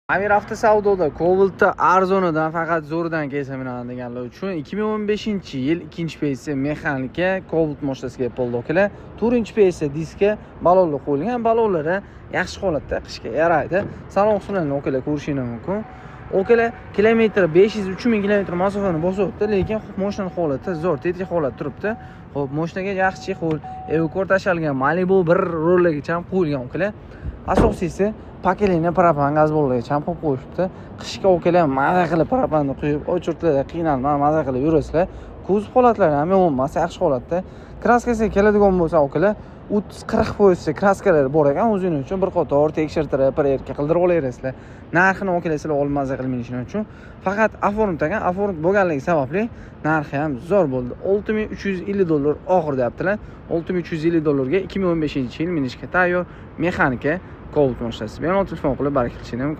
Amir avtosavdoda Cobalt'da arzonidan faqat zo'ridan kelsa minadi deganlar uchun 2015-yil 2-peysi mexanika Cobalt mashinasiga bo'ldi akalar. 4-peysi diska balonlar qo'yilgan. Balonlar yaxshi holatda, qishga yaraydi. Salon qismlarini akalar ko'rishingiz mumkin. Okalar kilometr 500-3000 kilometr masofani bosyapti, lekin mashinaning holati zo'r, tetik holatda turibdi. Xo'p, mashinaga yaxshi chexol, evakor tashalgan Malibu 1 rollagacha ham qo'yilgan okalar. Asosiysi pakelini propan gaz ballongacha ham qo'yib qo'yishibdi. Qishga okalar maza qilib propanni quyib, o'chirtirib qiynalmay maza qilib yurasizlar. Kuzov holatlari ham yomon emas, yaxshi holatda. Kraskasiga keladigan bo'lsa okalar 30-40% kraskalar bor ekan, o'zingiz uchun bir qator tekshirtirib, proverka qildirib olaverasizlar. Narxini okalar olmaza qilmayishingiz uchun faqat oformit ekan, oformit bo'lganligi sababli narxi ham zo'r bo'ldi. $6350 oxir deyaptilar. $6350 ga 2015-yil minishga tayyor mexanika Cobalt mashinasi. Bemalol telefon qilib baraka qilishingiz mumkin.